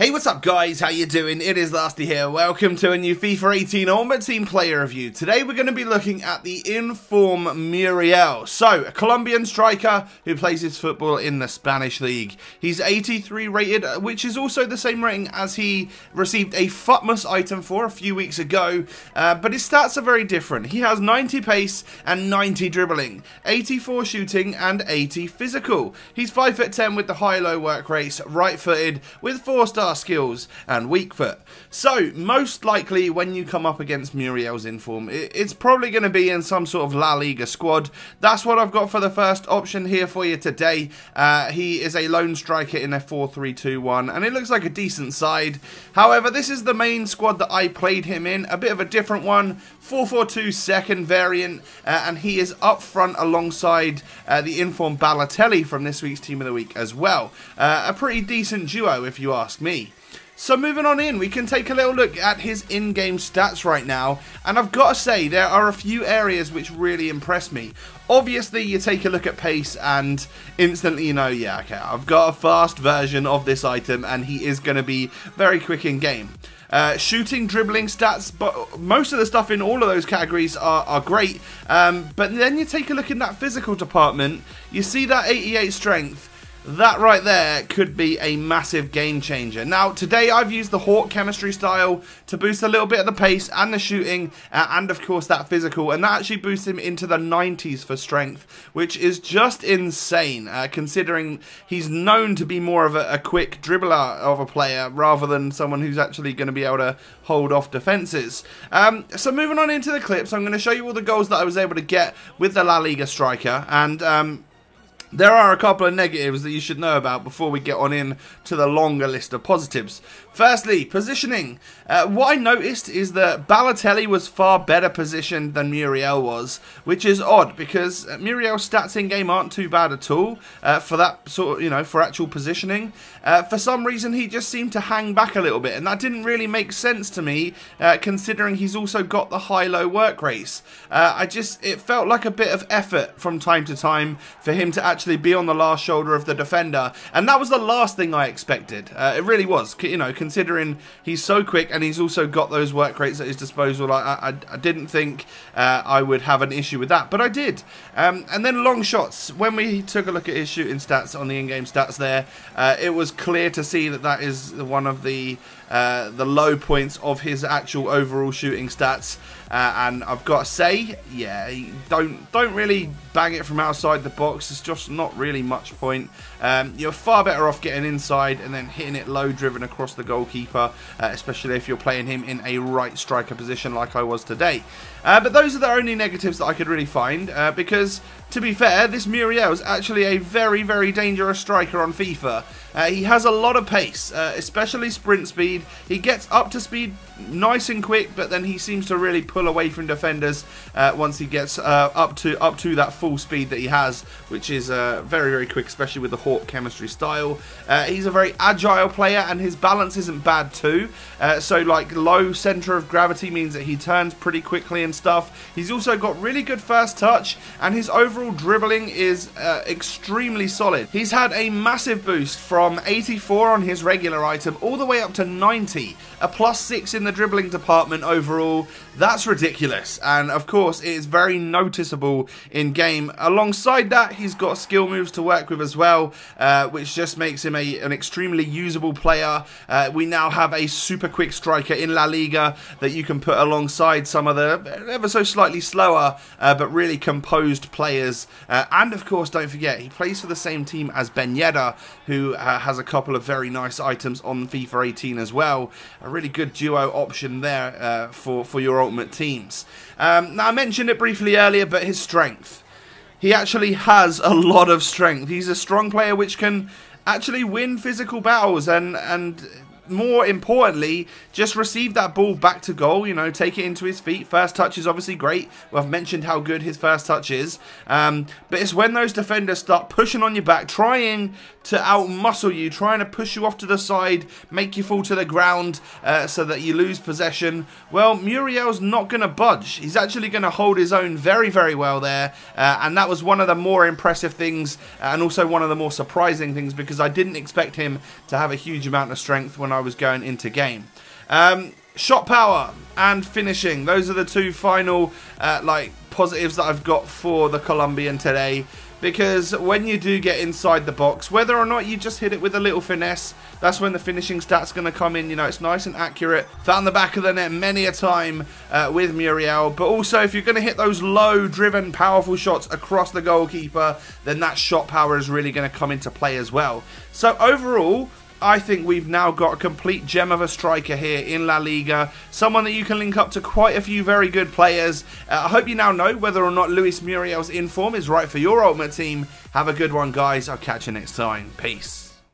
Hey, what's up guys? How you doing? It is Lasty here. Welcome to a new FIFA 18 Ultimate Team player review. Today we're going to be looking at the in-form Muriel. So, a Colombian striker who plays his football in the Spanish league. He's 83 rated, which is also the same rating as he received a FUTWIZ item for a few weeks ago. But his stats are very different. He has 90 pace and 90 dribbling, 84 shooting and 80 physical. He's 5'10" with the high-low work rates, right-footed with 4-star skills and weak foot. So most likely when you come up against Muriel's inform, it's probably going to be in some sort of La Liga squad. That's what I've got for the first option here for you today. He is a lone striker in a 4-3-2-1 and it looks like a decent side. However, this is the main squad that I played him in, a bit of a different one, 4-4-2 second variant, and he is up front alongside the inform Balotelli from this week's Team of the Week as well. A pretty decent duo if you ask me. So moving on in, we can take a little look at his in-game stats right now, and I've got to say there are a few areas which really impress me. Obviously you take a look at pace and instantly you know, yeah, okay, I've got a fast version of this item and he is going to be very quick in game. Shooting, dribbling stats, but most of the stuff in all of those categories are great, but then you take a look in that physical department, you see that 88 strength. That right there could be a massive game changer. Now, today I've used the Hawk chemistry style to boost a little bit of the pace and the shooting, and of course that physical, and that actually boosts him into the 90s for strength, which is just insane, considering he's known to be more of a quick dribbler of a player, rather than someone who's actually going to be able to hold off defences. So moving on into the clips, I'm going to show you all the goals that I was able to get with the La Liga striker, and there are a couple of negatives that you should know about before we get on in to the longer list of positives. Firstly, positioning. What I noticed is that Balotelli was far better positioned than Muriel was, which is odd because Muriel's stats in game aren't too bad at all for that sort of, you know, for actual positioning. For some reason, he just seemed to hang back a little bit, and that didn't really make sense to me, considering he's also got the high-low work race. It felt like a bit of effort from time to time for him to actually be on the last shoulder of the defender, and that was the last thing I expected. It really was, you know, considering he's so quick and he's also got those work rates at his disposal. I didn't think I would have an issue with that, but I did. And then long shots. When we took a look at his shooting stats on the in-game stats there, it was clear to see that that is one of the low points of his actual overall shooting stats. And I've got to say, yeah, don't really bang it from outside the box. It's just not really much point. You're far better off getting inside and then hitting it low driven across the goalkeeper, especially if you're playing him in a right striker position like I was today. But those are the only negatives that I could really find, because to be fair, this Muriel is actually a very, very dangerous striker on FIFA. He has a lot of pace, especially sprint speed. He gets up to speed nice and quick, but then he seems to really pull away from defenders once he gets up to that full speed that he has, which is very, very quick, especially with the Hawk chemistry style. He's a very agile player, and his balance isn't bad too. So like low center of gravity means that he turns pretty quickly and stuff. He's also got really good first touch, and his overall dribbling is extremely solid. He's had a massive boost from 84 on his regular item all the way up to 90, a +6 in the dribbling department overall. That's ridiculous, and of course it is very noticeable in game. Alongside that, he's got skill moves to work with as well, which just makes him an extremely usable player. We now have a super quick striker in La Liga that you can put alongside some of the ever so slightly slower but really composed players. And of course, don't forget, he plays for the same team as Ben Yedder, who has a couple of very nice items on FIFA 18 as well. A really good duo option there for your ultimate teams. Now, I mentioned it briefly earlier, but his strength. He actually has a lot of strength. He's a strong player which can actually win physical battles and more importantly, just receive that ball back to goal, you know, take it into his feet. First touch is obviously great. Well, I've mentioned how good his first touch is. But it's when those defenders start pushing on your back, trying to outmuscle you, trying to push you off to the side, make you fall to the ground so that you lose possession. Well, Muriel's not going to budge. He's actually going to hold his own very, very well there. And that was one of the more impressive things, and also one of the more surprising things, because I didn't expect him to have a huge amount of strength when I I was going into game. Shot power and finishing. Those are the two final positives that I've got for the Colombian today. Because when you do get inside the box, whether or not you just hit it with a little finesse, that's when the finishing stat's going to come in. You know, it's nice and accurate. Found the back of the net many a time with Muriel. But also, if you're going to hit those low-driven, powerful shots across the goalkeeper, then that shot power is really going to come into play as well. So overall, I think we've now got a complete gem of a striker here in La Liga. Someone that you can link up to quite a few very good players. I hope you now know whether or not Luis Muriel's inform is right for your ultimate team. Have a good one, guys. I'll catch you next time. Peace.